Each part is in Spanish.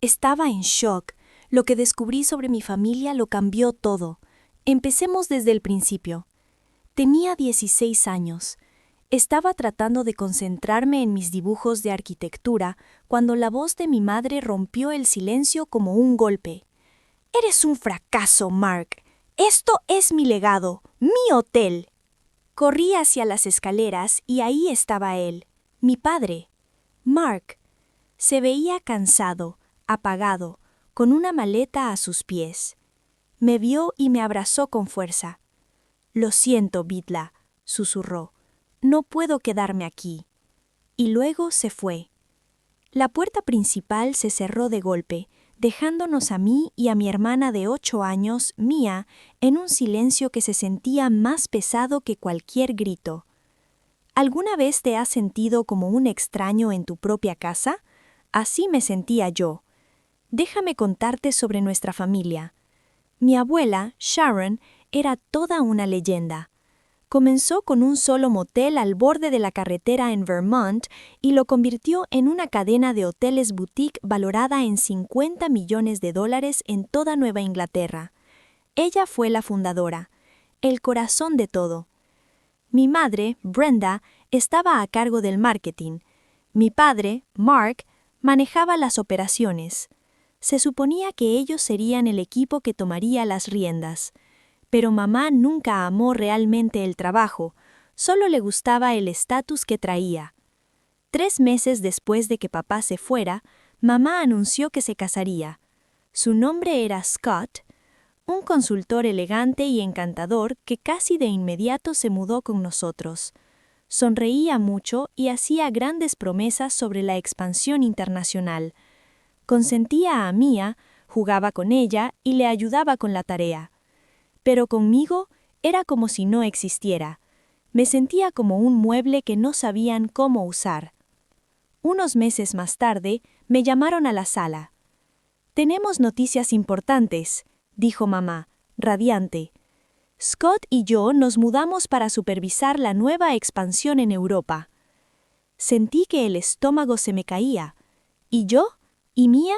Estaba en shock. Lo que descubrí sobre mi familia lo cambió todo. Empecemos desde el principio. Tenía 16 años. Estaba tratando de concentrarme en mis dibujos de arquitectura cuando la voz de mi madre rompió el silencio como un golpe. «Eres un fracaso, Mark. Esto es mi legado, mi hotel». Corrí hacia las escaleras y ahí estaba él, mi padre, Mark. Se veía cansado, apagado, con una maleta a sus pies. Me vio y me abrazó con fuerza. «Lo siento, Vidla», susurró. «No puedo quedarme aquí». Y luego se fue. La puerta principal se cerró de golpe, dejándonos a mí y a mi hermana de 8 años, Mia, en un silencio que se sentía más pesado que cualquier grito. ¿Alguna vez te has sentido como un extraño en tu propia casa? Así me sentía yo. Déjame contarte sobre nuestra familia. Mi abuela, Sharon, era toda una leyenda. Comenzó con un solo motel al borde de la carretera en Vermont y lo convirtió en una cadena de hoteles boutique valorada en $50 millones en toda Nueva Inglaterra. Ella fue la fundadora, el corazón de todo. Mi madre, Brenda, estaba a cargo del marketing. Mi padre, Mark, manejaba las operaciones. Se suponía que ellos serían el equipo que tomaría las riendas. Pero mamá nunca amó realmente el trabajo, solo le gustaba el estatus que traía. 3 meses después de que papá se fuera, mamá anunció que se casaría. Su nombre era Scott, un consultor elegante y encantador que casi de inmediato se mudó con nosotros. Sonreía mucho y hacía grandes promesas sobre la expansión internacional. Consentía a Mia, jugaba con ella y le ayudaba con la tarea. Pero conmigo era como si no existiera. Me sentía como un mueble que no sabían cómo usar. Unos meses más tarde, me llamaron a la sala. «Tenemos noticias importantes», dijo mamá, radiante. «Scott y yo nos mudamos para supervisar la nueva expansión en Europa». Sentí que el estómago se me caía. ¿Y yo? ¿Y Mia?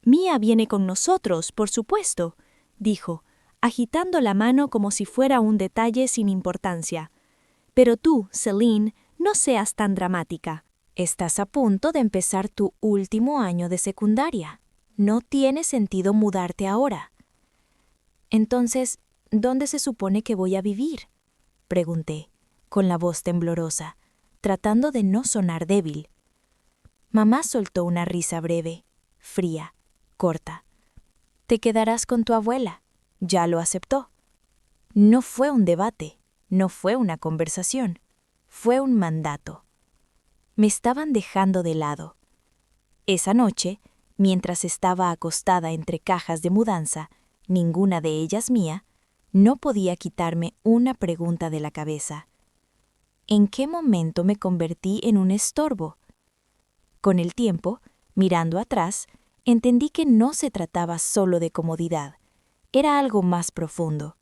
«Mia viene con nosotros, por supuesto», dijo, agitando la mano como si fuera un detalle sin importancia. «Pero tú, Celine, no seas tan dramática. Estás a punto de empezar tu último año de secundaria. No tiene sentido mudarte ahora». «Entonces, ¿dónde se supone que voy a vivir?», pregunté, con la voz temblorosa, tratando de no sonar débil. Mamá soltó una risa breve, fría, corta. «Te quedarás con tu abuela. Ya lo aceptó». No fue un debate, no fue una conversación, fue un mandato. Me estaban dejando de lado. Esa noche, mientras estaba acostada entre cajas de mudanza, ninguna de ellas mía, no podía quitarme una pregunta de la cabeza. ¿En qué momento me convertí en un estorbo? Con el tiempo, mirando atrás, entendí que no se trataba solo de comodidad. Era algo más profundo.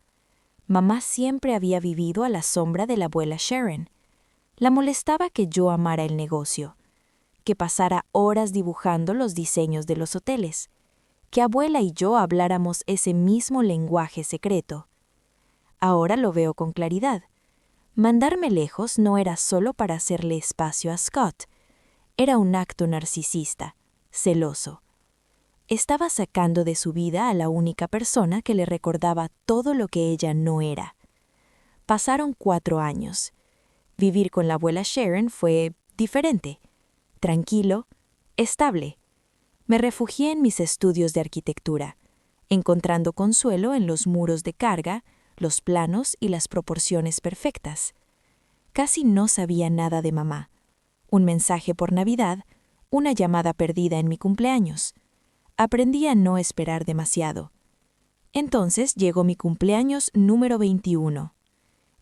Mamá siempre había vivido a la sombra de la abuela Sharon. La molestaba que yo amara el negocio, que pasara horas dibujando los diseños de los hoteles, que abuela y yo habláramos ese mismo lenguaje secreto. Ahora lo veo con claridad. Mandarme lejos no era solo para hacerle espacio a Scott. Era un acto narcisista, celoso. Estaba sacando de su vida a la única persona que le recordaba todo lo que ella no era. Pasaron 4 años. Vivir con la abuela Sharon fue diferente, tranquilo, estable. Me refugié en mis estudios de arquitectura, encontrando consuelo en los muros de carga, los planos y las proporciones perfectas. Casi no sabía nada de mamá. Un mensaje por Navidad, una llamada perdida en mi cumpleaños. Aprendí a no esperar demasiado. Entonces llegó mi cumpleaños número 21.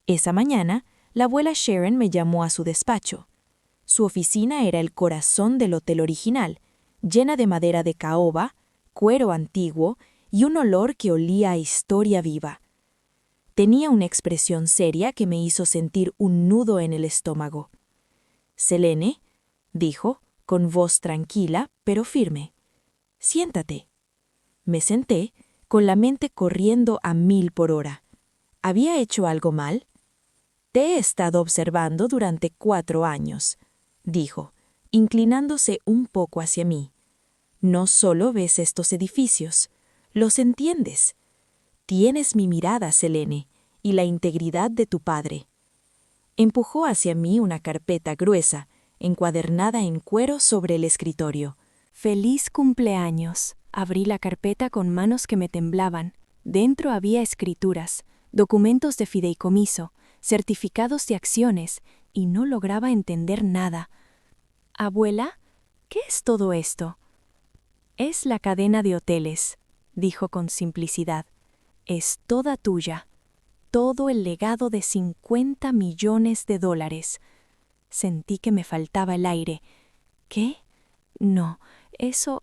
Esa mañana, la abuela Sharon me llamó a su despacho. Su oficina era el corazón del hotel original, llena de madera de caoba, cuero antiguo y un olor que olía a historia viva. Tenía una expresión seria que me hizo sentir un nudo en el estómago. «Selene», dijo, con voz tranquila pero firme. Siéntate. Me senté, con la mente corriendo a 1000 por hora. ¿Había hecho algo mal? Te he estado observando durante 4 años, dijo, inclinándose un poco hacia mí. No solo ves estos edificios, los entiendes. Tienes mi mirada, Selene, y la integridad de tu padre. Empujó hacia mí una carpeta gruesa, encuadernada en cuero sobre el escritorio. ¡Feliz cumpleaños! Abrí la carpeta con manos que me temblaban. Dentro había escrituras, documentos de fideicomiso, certificados de acciones, y no lograba entender nada. Abuela, ¿qué es todo esto? Es la cadena de hoteles, dijo con simplicidad. Es toda tuya. Todo el legado de $50 millones. Sentí que me faltaba el aire. ¿Qué? No, eso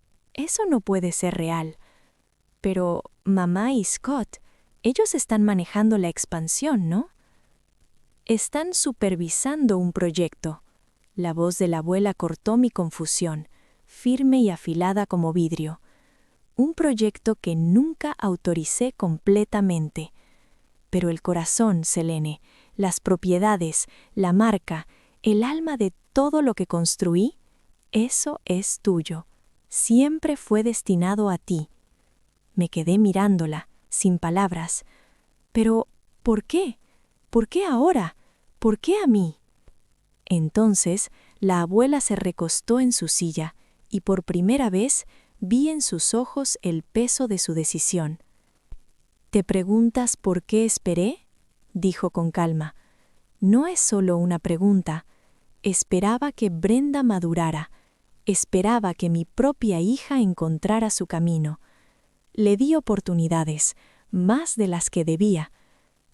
no puede ser real. Pero mamá y Scott, ellos están manejando la expansión, ¿no? Están supervisando un proyecto. La voz de la abuela cortó mi confusión, firme y afilada como vidrio. Un proyecto que nunca autoricé completamente. Pero el corazón, Selene, las propiedades, la marca, el alma de todo lo que construí, eso es tuyo. Siempre fue destinado a ti. Me quedé mirándola, sin palabras. Pero, ¿por qué? ¿Por qué ahora? ¿Por qué a mí? Entonces, la abuela se recostó en su silla y por primera vez vi en sus ojos el peso de su decisión. ¿Te preguntas por qué esperé? Dijo con calma. No es solo una pregunta. Esperaba que Brenda madurara. Esperaba que mi propia hija encontrara su camino. Le di oportunidades, más de las que debía.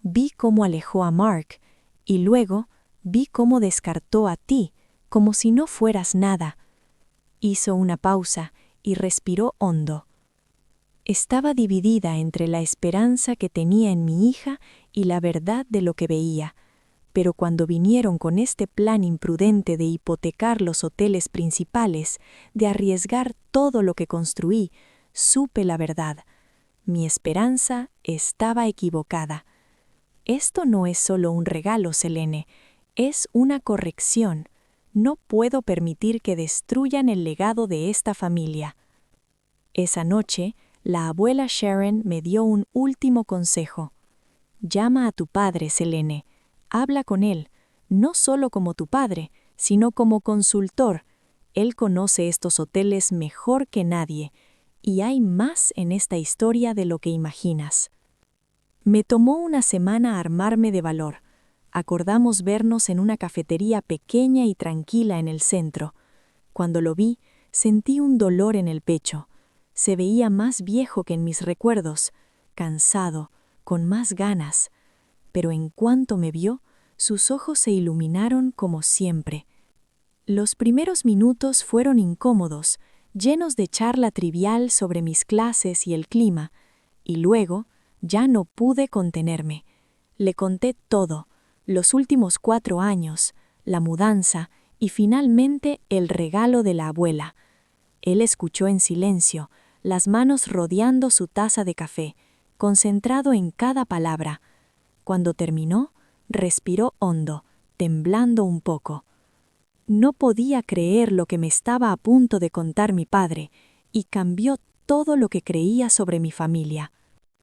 Vi cómo alejó a Mark, y luego vi cómo descartó a ti, como si no fueras nada. Hizo una pausa y respiró hondo. Estaba dividida entre la esperanza que tenía en mi hija y la verdad de lo que veía. Pero cuando vinieron con este plan imprudente de hipotecar los hoteles principales, de arriesgar todo lo que construí, supe la verdad. Mi esperanza estaba equivocada. Esto no es solo un regalo, Selene, es una corrección. No puedo permitir que destruyan el legado de esta familia. Esa noche, la abuela Sharon me dio un último consejo. Llama a tu padre, Selene. Habla con él, no solo como tu padre, sino como consultor. Él conoce estos hoteles mejor que nadie, y hay más en esta historia de lo que imaginas. Me tomó una semana armarme de valor. Acordamos vernos en una cafetería pequeña y tranquila en el centro. Cuando lo vi, sentí un dolor en el pecho. Se veía más viejo que en mis recuerdos, cansado, con más ganas. Pero en cuanto me vio, sus ojos se iluminaron como siempre. Los primeros minutos fueron incómodos, llenos de charla trivial sobre mis clases y el clima, y luego ya no pude contenerme. Le conté todo, los últimos 4 años, la mudanza y finalmente el regalo de la abuela. Él escuchó en silencio, las manos rodeando su taza de café, concentrado en cada palabra. Cuando terminó, respiró hondo, temblando un poco. No podía creer lo que me estaba a punto de contar mi padre, y cambió todo lo que creía sobre mi familia.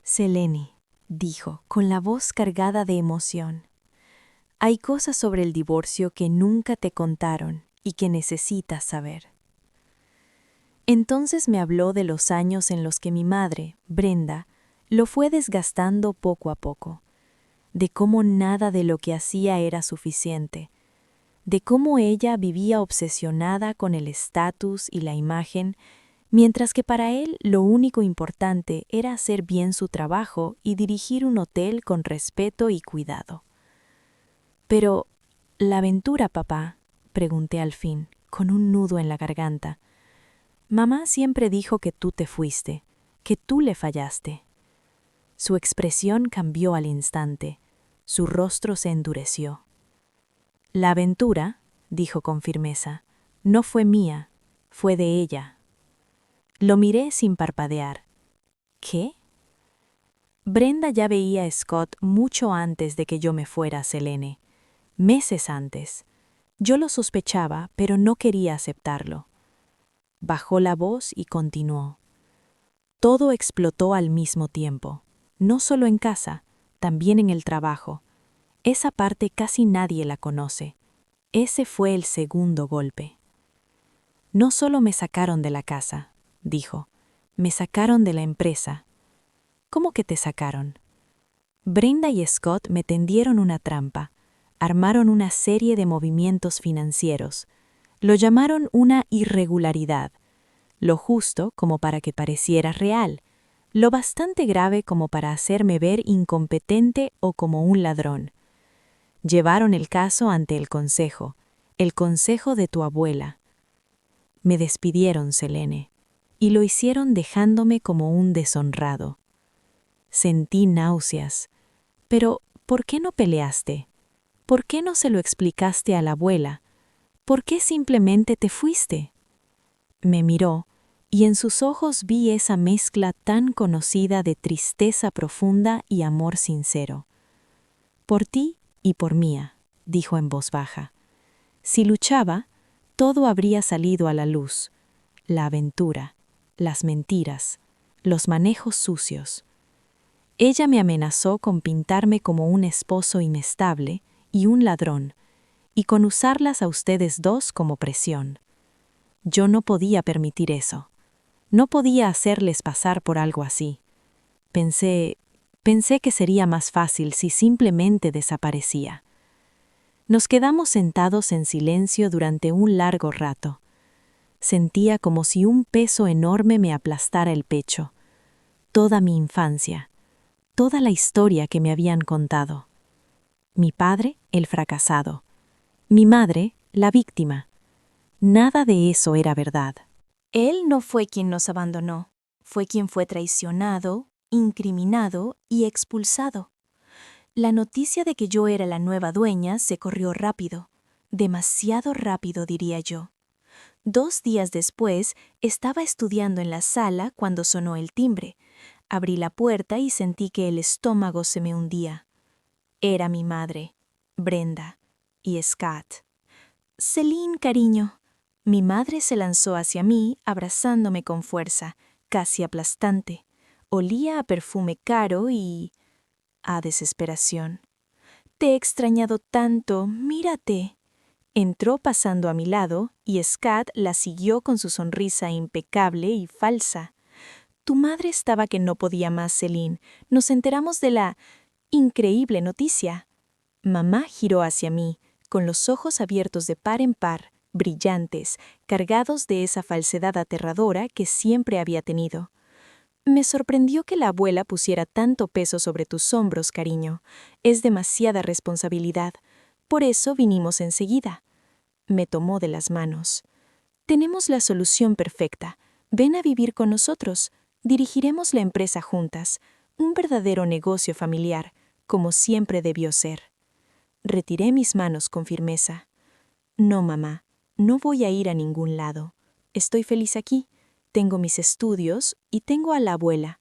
Selene, dijo, con la voz cargada de emoción. Hay cosas sobre el divorcio que nunca te contaron y que necesitas saber. Entonces me habló de los años en los que mi madre, Brenda, lo fue desgastando poco a poco, de cómo nada de lo que hacía era suficiente, de cómo ella vivía obsesionada con el estatus y la imagen, mientras que para él lo único importante era hacer bien su trabajo y dirigir un hotel con respeto y cuidado. Pero, ¿la aventura, papá?, pregunté al fin, con un nudo en la garganta. Mamá siempre dijo que tú te fuiste, que tú le fallaste. Su expresión cambió al instante, su rostro se endureció. La aventura, dijo con firmeza, no fue mía, fue de ella. Lo miré sin parpadear. ¿Qué? Brenda ya veía a Scott mucho antes de que yo me fuera a Selene. Meses antes. Yo lo sospechaba, pero no quería aceptarlo. Bajó la voz y continuó. Todo explotó al mismo tiempo, no solo en casa, también en el trabajo. Esa parte casi nadie la conoce. Ese fue el segundo golpe. No solo me sacaron de la casa, dijo, me sacaron de la empresa. ¿Cómo que te sacaron? Brenda y Scott me tendieron una trampa, armaron una serie de movimientos financieros. Lo llamaron una irregularidad, lo justo como para que pareciera real, lo bastante grave como para hacerme ver incompetente o como un ladrón. Llevaron el caso ante el consejo de tu abuela. Me despidieron, Selene, y lo hicieron dejándome como un deshonrado. Sentí náuseas. Pero, ¿por qué no peleaste? ¿Por qué no se lo explicaste a la abuela? ¿Por qué simplemente te fuiste? Me miró, y en sus ojos vi esa mezcla tan conocida de tristeza profunda y amor sincero. Por ti y por mía, dijo en voz baja. Si luchaba, todo habría salido a la luz. La aventura, las mentiras, los manejos sucios. Ella me amenazó con pintarme como un esposo inestable y un ladrón, y con usarlas a ustedes dos como presión. Yo no podía permitir eso. No podía hacerles pasar por algo así. Pensé que sería más fácil si simplemente desaparecía. Nos quedamos sentados en silencio durante un largo rato. Sentía como si un peso enorme me aplastara el pecho. Toda mi infancia, toda la historia que me habían contado. Mi padre, el fracasado. Mi madre, la víctima. Nada de eso era verdad. Él no fue quien nos abandonó, fue quien fue traicionado, incriminado y expulsado. La noticia de que yo era la nueva dueña se corrió rápido, demasiado rápido diría yo. 2 días después, estaba estudiando en la sala cuando sonó el timbre. Abrí la puerta y sentí que el estómago se me hundía. Era mi madre, Brenda, y Scott. Celine, cariño. Mi madre se lanzó hacia mí, abrazándome con fuerza, casi aplastante. Olía a perfume caro y a desesperación. Te he extrañado tanto, mírate. Entró pasando a mi lado y Scott la siguió con su sonrisa impecable y falsa. Tu madre estaba que no podía más, Celine. Nos enteramos de la increíble noticia. Mamá giró hacia mí, con los ojos abiertos de par en par, brillantes, cargados de esa falsedad aterradora que siempre había tenido. Me sorprendió que la abuela pusiera tanto peso sobre tus hombros, cariño. Es demasiada responsabilidad. Por eso vinimos enseguida. Me tomó de las manos. Tenemos la solución perfecta. Ven a vivir con nosotros. Dirigiremos la empresa juntas. Un verdadero negocio familiar, como siempre debió ser. Retiré mis manos con firmeza. No, mamá, no voy a ir a ningún lado. Estoy feliz aquí. Tengo mis estudios y tengo a la abuela.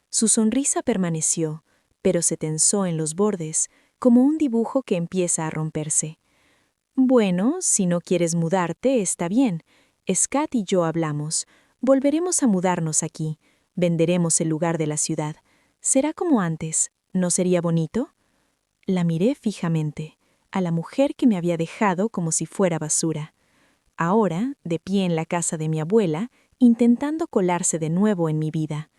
Su sonrisa permaneció, pero se tensó en los bordes, como un dibujo que empieza a romperse. Bueno, si no quieres mudarte, está bien. Scott y yo hablamos. Volveremos a mudarnos aquí. Venderemos el lugar de la ciudad. Será como antes. ¿No sería bonito? La miré fijamente, a la mujer que me había dejado como si fuera basura. Ahora, de pie en la casa de mi abuela, intentando colarse de nuevo en mi vida.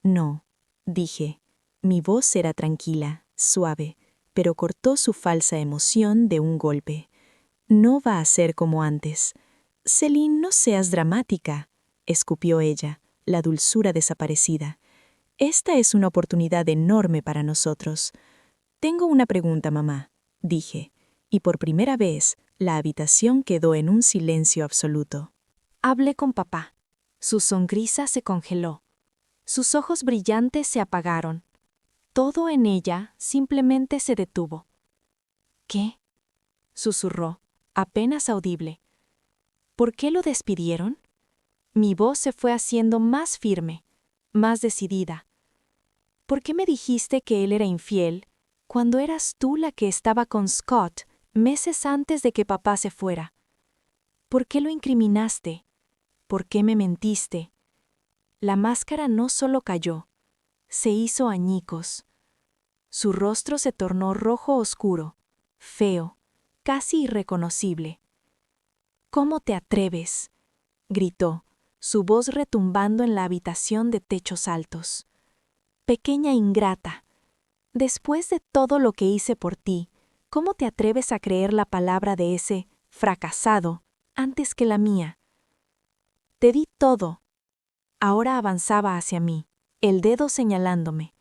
No, dije. Mi voz era tranquila, suave, pero cortó su falsa emoción de un golpe. No va a ser como antes. Celine, no seas dramática, escupió ella, la dulzura desaparecida. Esta es una oportunidad enorme para nosotros. Tengo una pregunta, mamá, dije, y por primera vez la habitación quedó en un silencio absoluto. Hablé con papá. Su sonrisa se congeló. Sus ojos brillantes se apagaron. Todo en ella simplemente se detuvo. ¿Qué? Susurró, apenas audible. ¿Por qué lo despidieron? Mi voz se fue haciendo más firme, más decidida. ¿Por qué me dijiste que él era infiel cuando eras tú la que estaba con Scott meses antes de que papá se fuera? ¿Por qué lo incriminaste? ¿Por qué me mentiste? La máscara no solo cayó, se hizo añicos. Su rostro se tornó rojo oscuro, feo, casi irreconocible. ¿Cómo te atreves?, gritó, su voz retumbando en la habitación de techos altos. Pequeña ingrata, después de todo lo que hice por ti, ¿cómo te atreves a creer la palabra de ese fracasado antes que la mía? Te di todo. Ahora avanzaba hacia mí, el dedo señalándome.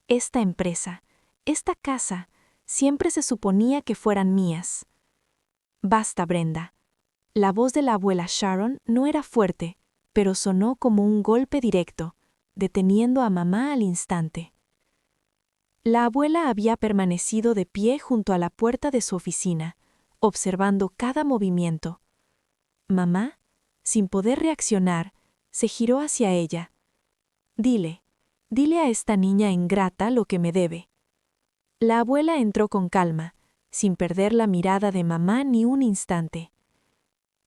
Esta empresa, esta casa, siempre se suponía que fueran mías. Basta, Brenda. La voz de la abuela Sharon no era fuerte, pero sonó como un golpe directo, deteniendo a mamá al instante. La abuela había permanecido de pie junto a la puerta de su oficina, observando cada movimiento. Mamá, sin poder reaccionar, se giró hacia ella. Dile a esta niña ingrata lo que me debe. La abuela entró con calma, sin perder la mirada de mamá ni un instante.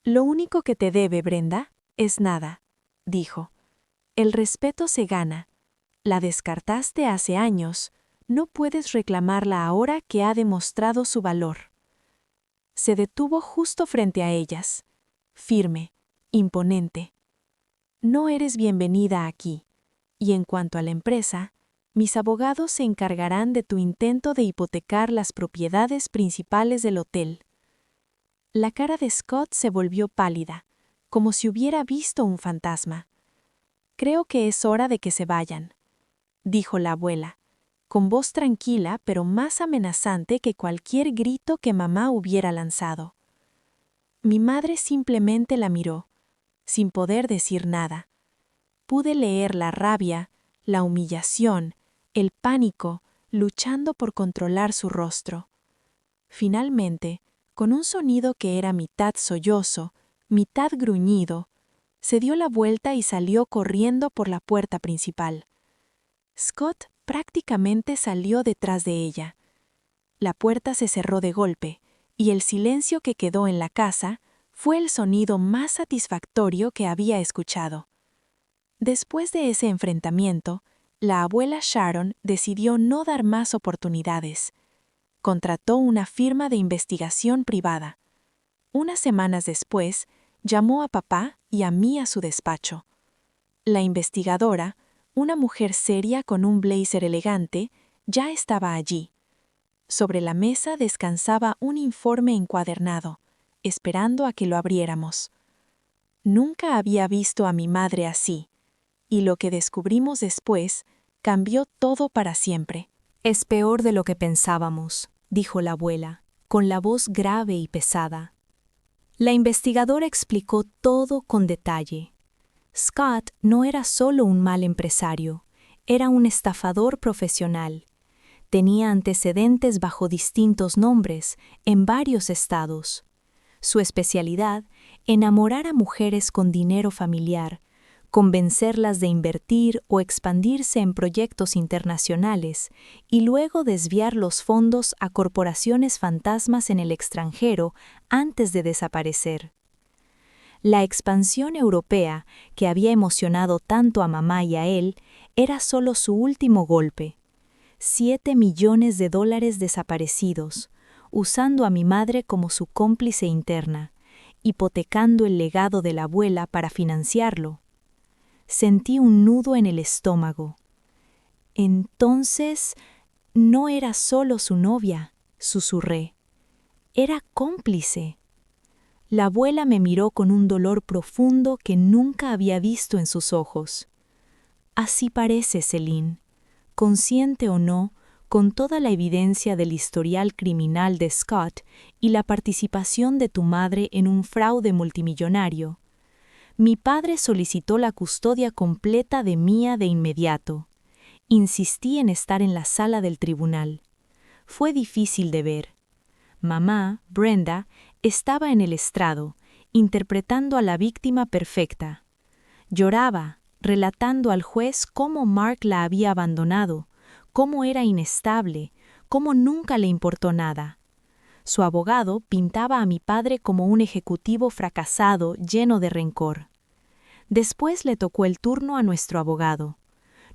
Lo único que te debe, Brenda, es nada, dijo. El respeto se gana. La descartaste hace años, no puedes reclamarla ahora que ha demostrado su valor. Se detuvo justo frente a ellas, firme, imponente. No eres bienvenida aquí, y en cuanto a la empresa, mis abogados se encargarán de tu intento de hipotecar las propiedades principales del hotel. La cara de Scott se volvió pálida, como si hubiera visto un fantasma. Creo que es hora de que se vayan, dijo la abuela, con voz tranquila pero más amenazante que cualquier grito que mamá hubiera lanzado. Mi madre simplemente la miró, sin poder decir nada. Pude leer la rabia, la humillación, el pánico, luchando por controlar su rostro. Finalmente, con un sonido que era mitad sollozo, mitad gruñido, se dio la vuelta y salió corriendo por la puerta principal. Scott prácticamente salió detrás de ella. La puerta se cerró de golpe, y el silencio que quedó en la casa fue el sonido más satisfactorio que había escuchado. Después de ese enfrentamiento, la abuela Sharon decidió no dar más oportunidades. Contrató una firma de investigación privada. Unas semanas después, llamó a papá y a mí a su despacho. La investigadora, una mujer seria con un blazer elegante, ya estaba allí. Sobre la mesa descansaba un informe encuadernado, esperando a que lo abriéramos. Nunca había visto a mi madre así, y lo que descubrimos después cambió todo para siempre. Es peor de lo que pensábamos, dijo la abuela, con la voz grave y pesada. La investigadora explicó todo con detalle. Scott no era solo un mal empresario, era un estafador profesional. Tenía antecedentes bajo distintos nombres en varios estados. Su especialidad, enamorar a mujeres con dinero familiar, convencerlas de invertir o expandirse en proyectos internacionales y luego desviar los fondos a corporaciones fantasmas en el extranjero antes de desaparecer. La expansión europea, que había emocionado tanto a mamá y a él, era solo su último golpe. $7 millones desaparecidos, usando a mi madre como su cómplice interna, hipotecando el legado de la abuela para financiarlo. Sentí un nudo en el estómago. Entonces, no era solo su novia, susurré. Era cómplice. La abuela me miró con un dolor profundo que nunca había visto en sus ojos. Así parece, Celine. Consciente o no, con toda la evidencia del historial criminal de Scott y la participación de tu madre en un fraude multimillonario, mi padre solicitó la custodia completa de Mia de inmediato. Insistí en estar en la sala del tribunal. Fue difícil de ver. Mamá, Brenda, estaba en el estrado, interpretando a la víctima perfecta. Lloraba, relatando al juez cómo Mark la había abandonado, cómo era inestable, cómo nunca le importó nada. Su abogado pintaba a mi padre como un ejecutivo fracasado lleno de rencor. Después le tocó el turno a nuestro abogado.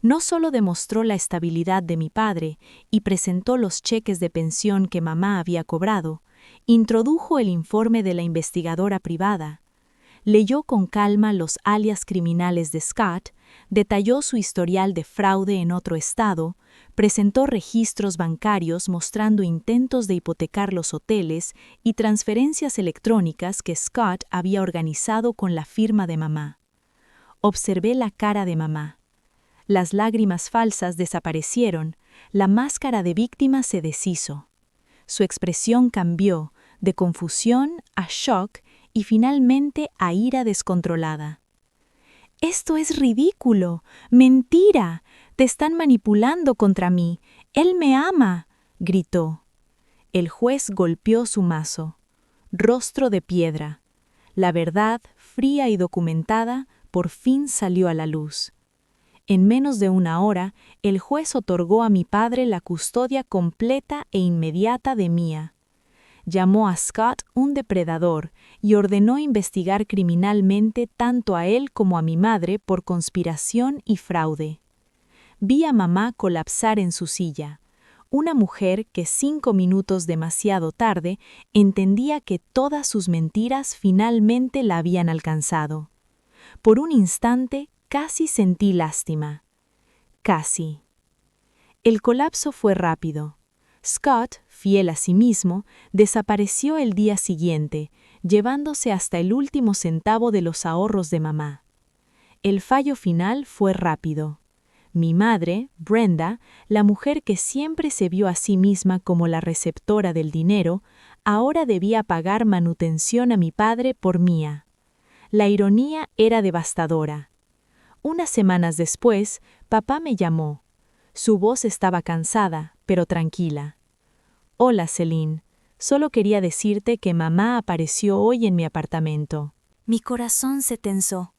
No solo demostró la estabilidad de mi padre y presentó los cheques de pensión que mamá había cobrado, introdujo el informe de la investigadora privada, leyó con calma los alias criminales de Scott, detalló su historial de fraude en otro estado, presentó registros bancarios mostrando intentos de hipotecar los hoteles y transferencias electrónicas que Scott había organizado con la firma de mamá. Observé la cara de mamá. Las lágrimas falsas desaparecieron, la máscara de víctima se deshizo. Su expresión cambió de confusión a shock y finalmente a ira descontrolada. «¡Esto es ridículo! ¡Mentira! ¡Te están manipulando contra mí! ¡Él me ama!», gritó. El juez golpeó su mazo. Rostro de piedra. La verdad, fría y documentada, por fin salió a la luz. En menos de una hora, el juez otorgó a mi padre la custodia completa e inmediata de Mia. Llamó a Scott un depredador y ordenó investigar criminalmente tanto a él como a mi madre por conspiración y fraude. Vi a mamá colapsar en su silla, una mujer que 5 minutos demasiado tarde entendía que todas sus mentiras finalmente la habían alcanzado. Por un instante casi sentí lástima. Casi. El colapso fue rápido. Scott, fiel a sí mismo, desapareció el día siguiente, llevándose hasta el último centavo de los ahorros de mamá. El fallo final fue rápido. Mi madre, Brenda, la mujer que siempre se vio a sí misma como la receptora del dinero, ahora debía pagar manutención a mi padre por Mia. La ironía era devastadora. Unas semanas después, papá me llamó. Su voz estaba cansada, pero tranquila. «Hola, Celine. Solo quería decirte que mamá apareció hoy en mi apartamento». Mi corazón se tensó.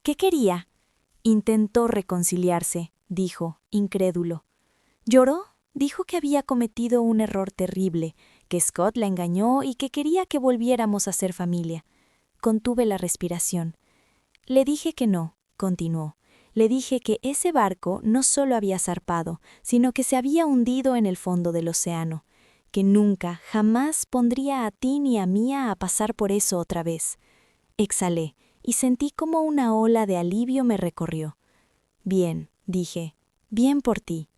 ¿Qué quería? Intentó reconciliarse, dijo, incrédulo. ¿Lloró? Dijo que había cometido un error terrible, que Scott la engañó y que quería que volviéramos a ser familia. Contuve la respiración. Le dije que no, continuó. Le dije que ese barco no solo había zarpado, sino que se había hundido en el fondo del océano, que nunca, jamás pondría a ti ni a Mia a pasar por eso otra vez. Exhalé y sentí como una ola de alivio me recorrió. Bien, dije, bien por ti.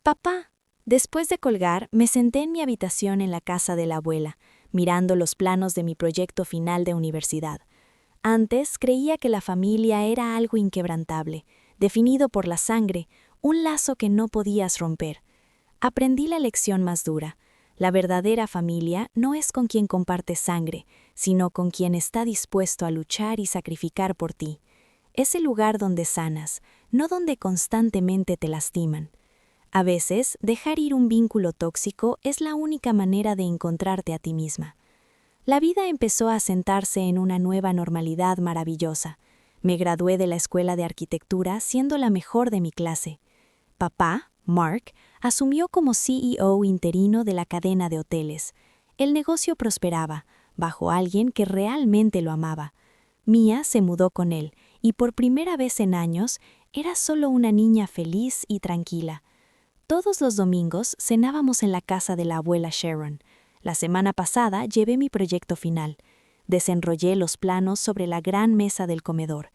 Papá. Después de colgar, me senté en mi habitación en la casa de la abuela, mirando los planos de mi proyecto final de universidad. Antes creía que la familia era algo inquebrantable, definido por la sangre, un lazo que no podías romper. Aprendí la lección más dura. La verdadera familia no es con quien compartes sangre, sino con quien está dispuesto a luchar y sacrificar por ti. Es el lugar donde sanas, no donde constantemente te lastiman. A veces, dejar ir un vínculo tóxico es la única manera de encontrarte a ti misma. La vida empezó a sentarse en una nueva normalidad maravillosa. Me gradué de la escuela de arquitectura siendo la mejor de mi clase. Papá, Mark, asumió como CEO interino de la cadena de hoteles. El negocio prosperaba, bajo alguien que realmente lo amaba. Mia se mudó con él, y por primera vez en años, era solo una niña feliz y tranquila. Todos los domingos cenábamos en la casa de la abuela Sharon. La semana pasada llevé mi proyecto final. Desenrollé los planos sobre la gran mesa del comedor.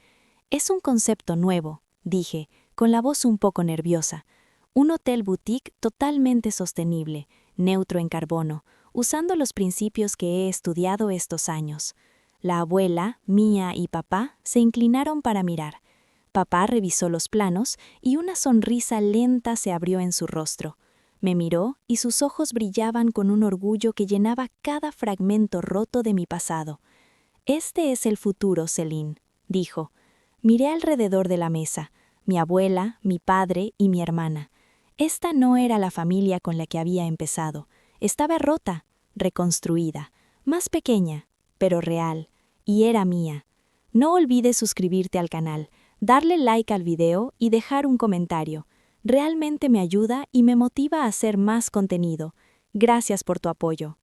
Es un concepto nuevo, dije, con la voz un poco nerviosa. Un hotel boutique totalmente sostenible, neutro en carbono, usando los principios que he estudiado estos años. La abuela, Mia y papá se inclinaron para mirar. Papá revisó los planos y una sonrisa lenta se abrió en su rostro. Me miró y sus ojos brillaban con un orgullo que llenaba cada fragmento roto de mi pasado. «Este es el futuro, Celine», dijo. Miré alrededor de la mesa, mi abuela, mi padre y mi hermana. Esta no era la familia con la que había empezado. Estaba rota, reconstruida, más pequeña, pero real, y era mía. No olvides suscribirte al canal, darle like al video y dejar un comentario. Realmente me ayuda y me motiva a hacer más contenido. Gracias por tu apoyo.